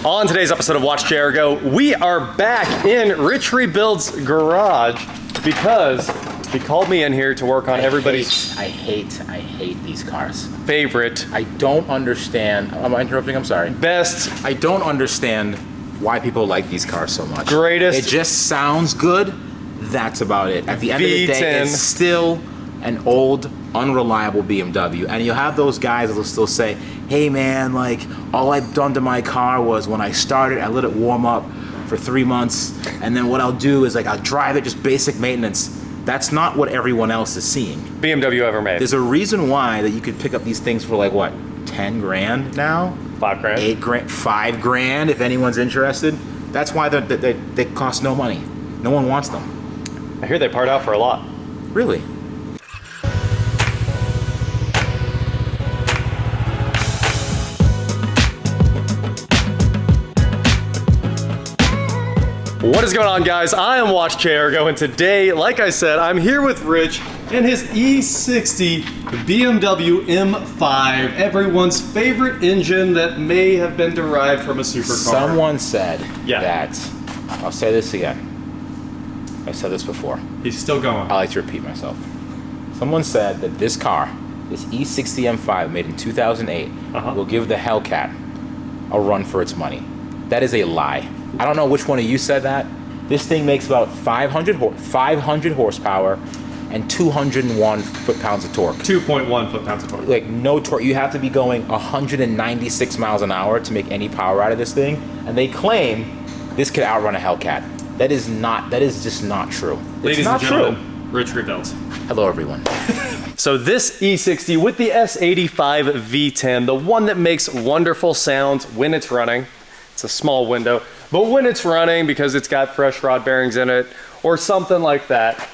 On today's episode of WatchJRGo, we are back in Rich Rebuild's garage because he called me in here to work on everybody's... I hate these cars. Favorite. I don't understand. Am I interrupting? I'm sorry. Best. I don't understand why people like these cars so much. Greatest. It just sounds good. That's about it. At the end of the day, it's still an old, unreliable BMW. And you'll have those guys that'll still say, hey man, like, all I've done to my car was when I started, I let it warm up for 3 months. And then what I'll do is, like, I'll drive it, just basic maintenance. That's not what everyone else is seeing. BMW ever made. There's a reason why that you could pick up these things for, like, what, 10 grand now? 5 grand. 8 grand, 5 grand if anyone's interested. That's why they cost no money. No one wants them. I hear they part out for a lot. Really? What is going on, guys? I am WatchJRGo, and today, like I said, I'm here with Rich and his E60 BMW M5, everyone's favorite engine that may have been derived from a supercar. Someone said that. I'll say this again. I said this before. He's still going. I like to repeat myself. Someone said that this car, this E60 M5 made in 2008, will give the Hellcat a run for its money. That is a lie. I don't know which one of you said that. This thing makes about 500 horsepower and 201 foot-pounds of torque. 2.1 foot-pounds of torque. Like, no torque. You have to be going 196 miles an hour to make any power out of this thing. And they claim this could outrun a Hellcat. That is just not true. Ladies and gentlemen, Rich Rebuilds. Hello, everyone. So this E60 with the S85 V10, the one that makes wonderful sounds when it's running. It's a small window, but when it's running, because it's got fresh rod bearings in it or something like that,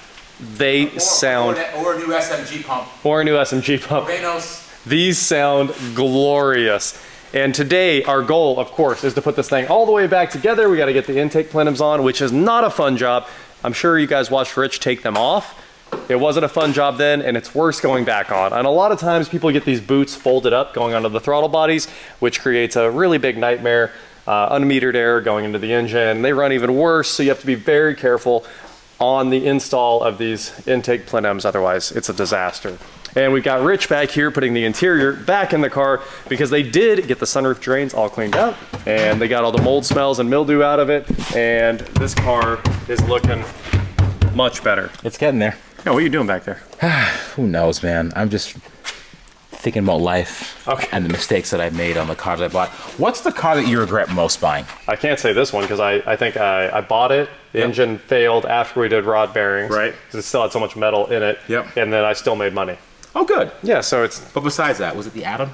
they sound... Or a new SMG pump. Or a new SMG pump. Venos. These sound glorious. And today, our goal, of course, is to put this thing all the way back together. We got to get the intake plenums on, which is not a fun job. I'm sure you guys watched Rich take them off. It wasn't a fun job then, and it's worse going back on. And a lot of times people get these boots folded up going onto the throttle bodies, which creates a really big nightmare. Unmetered air going into the engine. They run even worse, so you have to be very careful on the install of these intake plenums, otherwise it's a disaster. And we've got Rich back here putting the interior back in the car because they did get the sunroof drains all cleaned up and they got all the mold smells and mildew out of it, and this car is looking much better. It's getting there. Yeah, what are you doing back there? Who knows, man? I'm just thinking about life and the mistakes that I've made on the cars I bought. What's the car that you regret most buying? I can't say this one because I think I bought it. The engine failed after we did rod bearings. Right. Because it still had so much metal in it. Yep. And then I still made money. Oh, good. Yeah, so it's... But besides that, was it the Atom?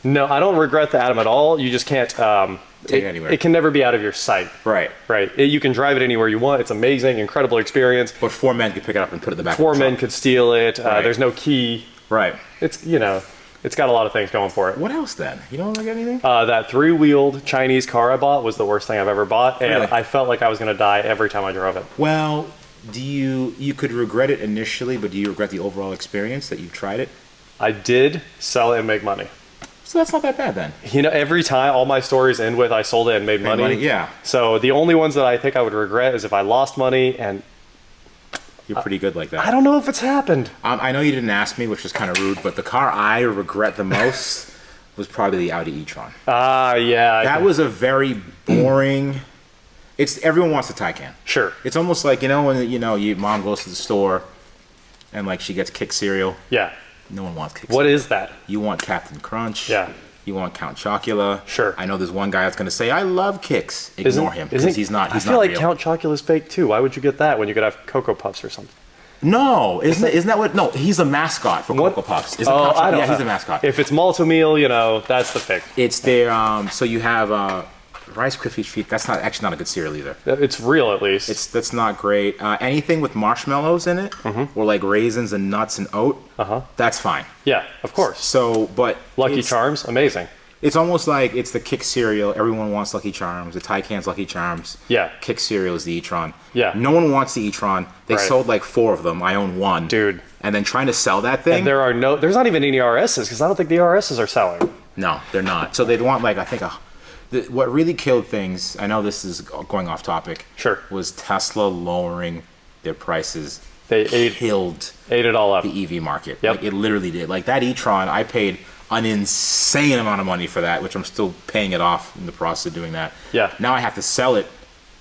No, I don't regret the Atom at all. You just can't... take it anywhere. It can never be out of your sight. Right. Right. You can drive it anywhere you want. It's amazing, incredible experience. But 4 men could pick it up and put it in the back of the 4 men could steal it. There's no key. Right. It's, you know... It's got a lot of things going for it. What else then? You don't like anything? That 3-wheeled Chinese car I bought was the worst thing I've ever bought, and Really? I felt like I was going to die every time I drove it. Well, you could regret it initially, but do you regret the overall experience that you've tried it? I did sell it and make money. So that's not that bad then. You know, every time all my stories end with I sold it and made money. Yeah. So the only ones that I think I would regret is if I lost money, and you're pretty good like that. I don't know if it's happened. I know you didn't ask me, which was kind of rude, but the car I regret the most was probably the Audi e-tron. Yeah. That was a very boring... Everyone wants a Taycan. Sure. It's almost like, you know, when your mom goes to the store and like she gets Kick cereal. Yeah. No one wants Kick cereal. What is that? You want Captain Crunch. Yeah. You want Count Chocula. Sure. I know there's one guy that's going to say, I love Kicks. Ignore him, because he's not real. I feel like Count Chocula's fake too. Why would you get that when you could have Cocoa Puffs or something? No, isn't that what? No, he's a mascot for Cocoa Puffs. Isn't I don't know. Yeah, he's a mascot. If it's malto meal, you know, that's the pick. It's their, so you have Rice Krispie treat. That's actually not a good cereal either. It's real, at least. That's not great. Anything with marshmallows in it, or like raisins and nuts and oat, that's fine. Yeah, of course. So, but Lucky Charms, amazing. It's almost like it's the Kick cereal. Everyone wants Lucky Charms. The Taycan's Lucky Charms. Yeah. Kick cereal is the e-tron. Yeah. No one wants the e-tron. They sold like 4 of them. I own one. Dude. And then trying to sell that thing. And there's not even any RSs because I don't think the RSs are selling. No, they're not. So they'd want like, I think What really killed things, I know this is going off topic, Sure. was Tesla lowering their prices. They killed ate it all up. the EV market. Yep. Like, it literally did. Like, that e-tron, I paid an insane amount of money for that, which I'm still paying it off in the process of doing that. Yeah. Now I have to sell it.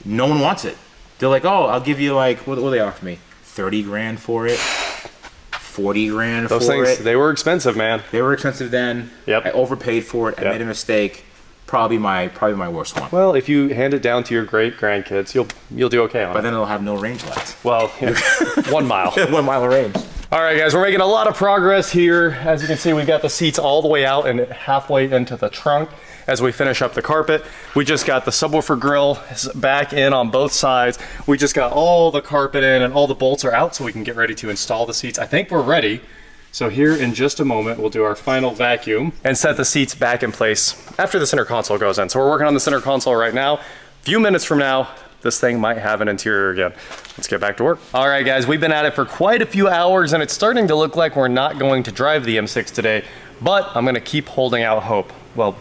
No one wants it. They're like, oh, I'll give you, like, what do they offer me? 30 grand for it? 40 grand Those for things, it? they were expensive, man. They were expensive then. Yep. I overpaid for it. I Yep. made a mistake. Probably my worst one. Well, if you hand it down to your great grandkids, you'll do okay on But it. then it'll have no range left. Well, 1 mile. 1 mile of range. All right, guys, we're making a lot of progress here. As you can see, we've got the seats all the way out and halfway into the trunk as we finish up the carpet. We just got the subwoofer grill back in on both sides. We just got all the carpet in and all the bolts are out so we can get ready to install the seats. I think we're ready. So here in just a moment, we'll do our final vacuum and set the seats back in place after the center console goes in. So we're working on the center console right now. A few minutes from now, this thing might have an interior again. Let's get back to work. All right, guys, we've been at it for quite a few hours and it's starting to look like we're not going to drive the M6 today, but I'm gonna keep holding out hope. Well,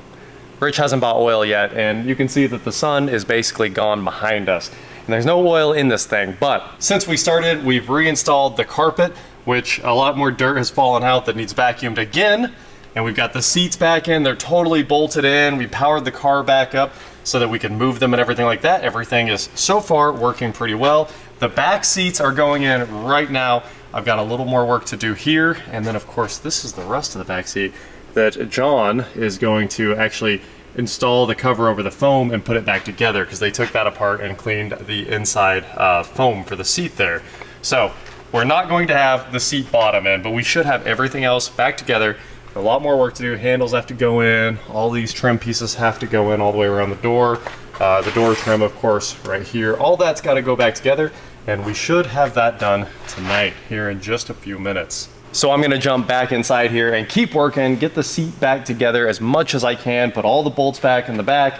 Rich hasn't bought oil yet and you can see that the sun is basically gone behind us. And there's no oil in this thing, but since we started, we've reinstalled the carpet, which a lot more dirt has fallen out that needs vacuumed again. And we've got the seats back in, they're totally bolted in. We powered the car back up so that we can move them and everything like that. Everything is so far working pretty well. The back seats are going in right now. I've got a little more work to do here. And then of course, this is the rest of the back seat that John is going to actually install the cover over the foam and put it back together because they took that apart and cleaned the inside foam for the seat there. So we're not going to have the seat bottom in, but we should have everything else back together. A lot more work to do. Handles have to go in. All these trim pieces have to go in all the way around the door. The door trim, of course, right here. All that's got to go back together, and we should have that done tonight here in just a few minutes. So I'm going to jump back inside here and keep working, get the seat back together as much as I can, put all the bolts back in the back,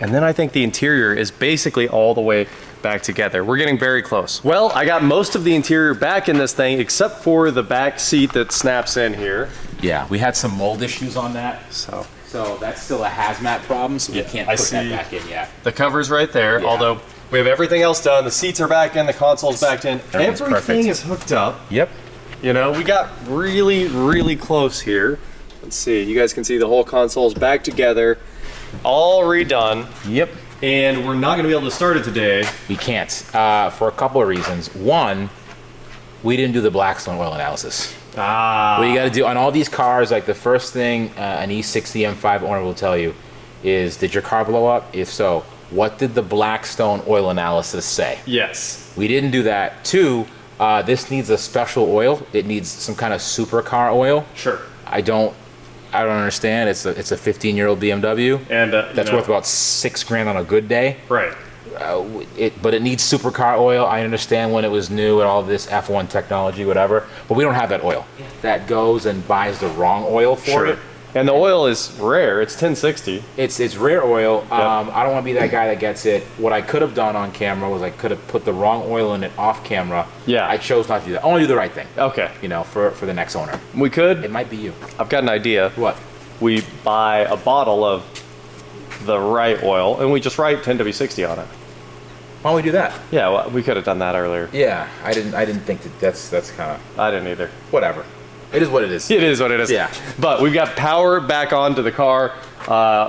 and then I think the interior is basically all the way back together. We're getting very close. Well, I got most of the interior back in this thing except for the back seat that snaps in here. Yeah, we had some mold issues on that. So that's still a hazmat problem, so we can't put that back in yet. The cover's right there, Yeah. although we have everything else done. The seats are back in, the console's back in. Everything's Everything perfect. is hooked up. Yep. You know, we got really, really close here. Let's see, you guys can see the whole console's back together, all redone. Yep. And we're not gonna be able to start it today. We can't, for a couple of reasons. One, we didn't do the Blackstone oil analysis. What you gotta do on all these cars, like the first thing an E60 M5 owner will tell you is, did your car blow up? If so, what did the Blackstone oil analysis say? Yes. We didn't do that. Two, this needs a special oil. It needs some kind of supercar oil. Sure. I don't understand. It's a 15-year-old BMW. And That's worth about $6 grand on a good day. right. But it needs supercar oil. I understand when it was new and all this F1 technology, whatever. But we don't have that oil. That goes and buys the wrong oil for it. And the oil is rare. It's 1060. It's rare oil. Yep. I don't want to be that guy that gets it. What I could have done on camera was I could have put the wrong oil in it off camera. Yeah. I chose not to do that. I want to do the right thing. Okay. You know, for the next owner. We could. It might be you. I've got an idea. What? We buy a bottle of the right oil and we just write 10W60 on it. Why don't we do that? Yeah, well, we could have done that earlier. Yeah, I didn't think that's kind of I didn't either. whatever. It is what it is. It is what it is. Yeah. But we've got power back onto the car.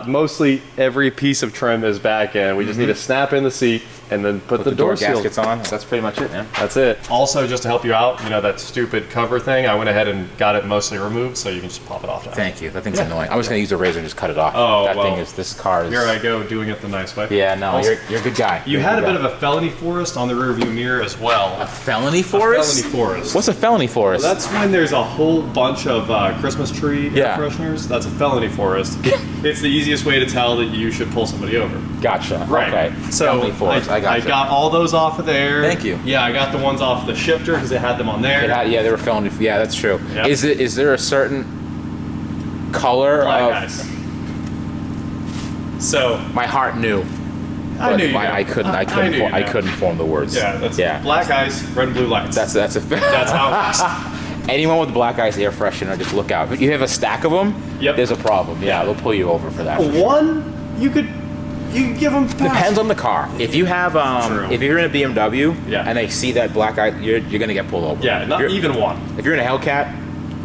Mostly every piece of trim is back in. We just need to snap in the seat and then put the door seals gaskets on. That's pretty much it, man. That's it. Also, just to help you out, you know, that stupid cover thing, I went ahead and got it mostly removed, so you can just pop it off now. Thank you. That thing's annoying. I was going to use a razor and just cut it off. Oh, that well, thing is, this car is... Here I go, doing it the nice way. Yeah, no, Also, you're a good guy. You had a bit of a felony forest on the rearview mirror as well. A felony forest? Felony forest. What's a felony forest? That's when there's a whole bunch of Christmas tree air fresheners. That's a felony forest. It's the easiest way to tell that you should pull somebody over. Gotcha. Right. Okay. So felony forest. I got all those off of there. Thank you. Yeah, I got the ones off the shifter because it had them on there. Yeah, they were felony. Yeah, that's true. Yep. Is there a certain color Black of... ice. So My heart knew. I knew you. I couldn't form the words. Yeah, that's black ice, red and blue lights. That's That's how it works. Anyone with black ice air freshener, just look out. If you have a stack of them, Yep. there's a problem. Yeah, they'll pull you over for that. One, you could you give them. Depends on the car. If you have, if you're in a BMW, Yeah. and they see that black eye, you're gonna get pulled over. Yeah, not even one. If you're in a Hellcat,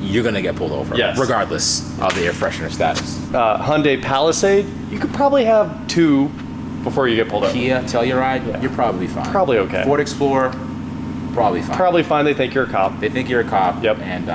you're gonna get pulled over. Yes. Regardless of the air freshener status. Hyundai Palisade, you could probably have 2 before you get pulled over. Kia, Telluride, Yeah. you're probably fine. Probably okay. Ford Explorer, probably fine. Probably fine. They think you're a cop. They think you're a cop. Yep. And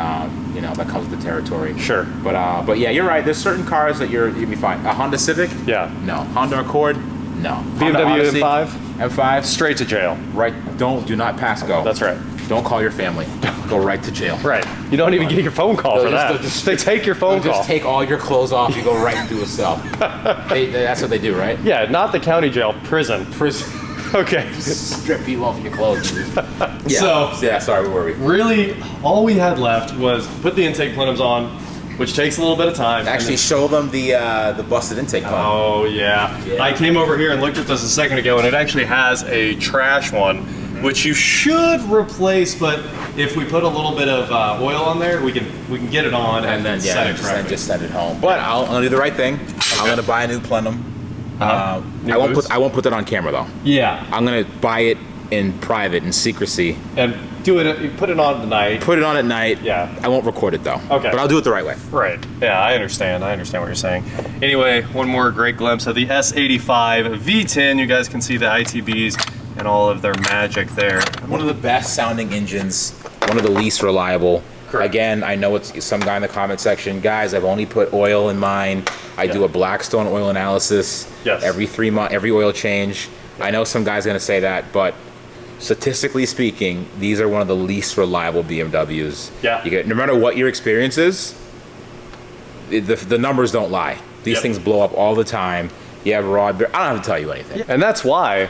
you know, that comes with the territory. Sure. But yeah, you're right. There's certain cars that you'll be fine. A Honda Civic? Yeah. No. Honda Accord? No. Honda BMW Odyssey? M5? M5? Straight to jail. Right. Do not pass go. That's right. Don't call your family. Go right to jail. Right. You don't even get your phone call for that. They take your phone call. Just take all your clothes off. You go right into a cell. That's what they do, right? Yeah, not the county jail, prison. Prison. Okay. Strip you off your clothes. Yeah. So, yeah. Sorry, where were we? really, all we had left was put the intake plenums on, which takes a little bit of time. Actually, show them the busted intake pump. Oh, yeah. I came over here and looked at this a second ago, and it actually has a trash one, which you should replace, but if we put a little bit of oil on there, we can get it on and then set it correctly. just send it home. But I'm gonna do the right thing. Okay. I'm gonna buy a new plenum. I won't put that on camera though. Yeah. I'm gonna buy it in private, in secrecy. And do it. Put it on tonight. Put it on at night. Yeah. I won't record it though. Okay. But I'll do it the right way. Right. Yeah, I understand. I understand what you're saying. Anyway, one more great glimpse of the S85 V10. You guys can see the ITBs and all of their magic there. One of the best sounding engines. One of the least reliable. Correct. Again, I know it's some guy in the comment section. Guys, I've only put oil in mine. I do a Blackstone oil analysis every 3 months, every oil change. I know some guy's gonna say that, but statistically speaking, these are one of the least reliable BMWs. Yeah. No matter what your experience is, the numbers don't lie. These things blow up all the time. You have rod bear. I don't have to tell you anything. And that's why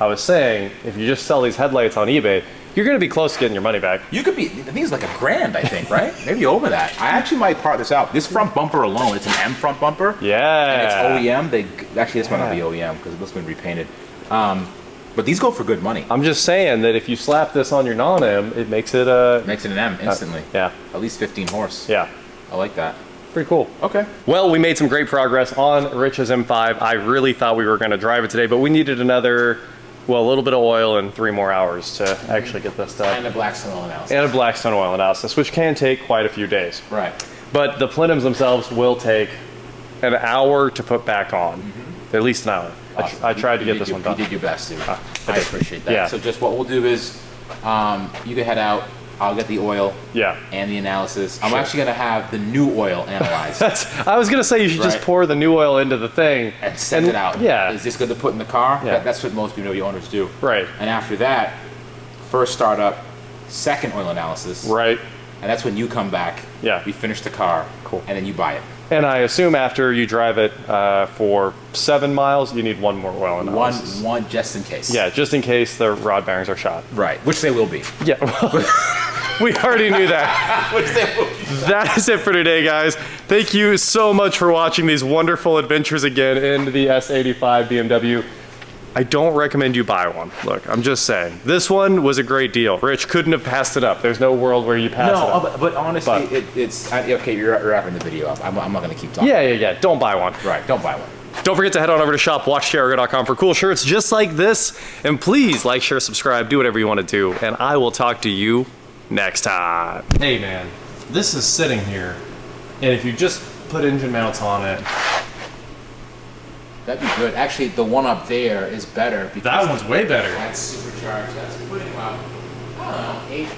I was saying, if you just sell these headlights on eBay, you're going to be close to getting your money back. You could be, I think it's like $1,000, I think, right? Maybe over that. I actually might part this out. This front bumper alone, it's an M front bumper. Yeah. And it's OEM. Actually, this might not be OEM because it's been repainted. But these go for good money. I'm just saying that if you slap this on your non-M, it makes it a... Makes it an M instantly. Yeah. At least 15 horse. Yeah. I like that. Pretty cool. Okay. Well, we made some great progress on Rich's M5. I really thought we were going to drive it today, but we needed another... Well, a little bit of oil and 3 more hours to actually get this done. And a Blackstone oil analysis. And a Blackstone oil analysis, which can take quite a few days. Right. But the plenums themselves will take an hour to put back on. At least an hour. Awesome. I tried to get this one done. You did your best, dude. I I did. appreciate that. Yeah. So just what we'll do is, you can head out. I'll get the oil and the analysis. I'm actually going to have the new oil analyzed. I was going to say you should just pour the new oil into the thing. And send it out. Yeah. Is this good to put in the car? Yeah. That's what most BMW owners do. Right. And after that, first startup, second oil analysis. Right. And that's when you come back. Yeah. We finish the car. Cool. And then you buy it. And I assume after you drive it for 7 miles, you need 1 more oil analysis. One just in case. Yeah, just in case the rod bearings are shot. Right. Which they will be. Yeah. We already knew that. Which they will be. That is it for today, guys. Thank you so much for watching these wonderful adventures again in the S85 BMW. I don't recommend you buy one. Look, I'm just saying. This one was a great deal. Rich couldn't have passed it up. There's no world where you pass it up. No, but honestly, it's okay, you're wrapping the video up. I'm not going to keep talking. Yeah. Don't buy one. Right, don't buy one. Don't forget to head on over to shop.WatchJRGo.com for cool shirts just like this. And please like, share, subscribe, do whatever you want to do. And I will talk to you next time. Hey man, this is sitting here. And if you just put engine mounts on it, that'd be good. Actually, the one up there is better. Because that one's way better. That's supercharged. That's putting about, I don't know,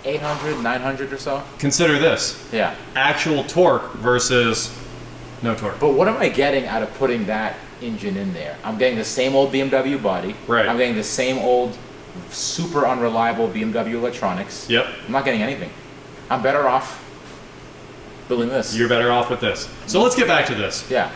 800, 900 or so. Consider this. Yeah. Actual torque versus no torque. But what am I getting out of putting that engine in there? I'm getting the same old BMW body. Right. I'm getting the same old, super unreliable BMW electronics. Yep. I'm not getting anything. I'm better off building this. You're better off with this. So let's get back to this. Yeah.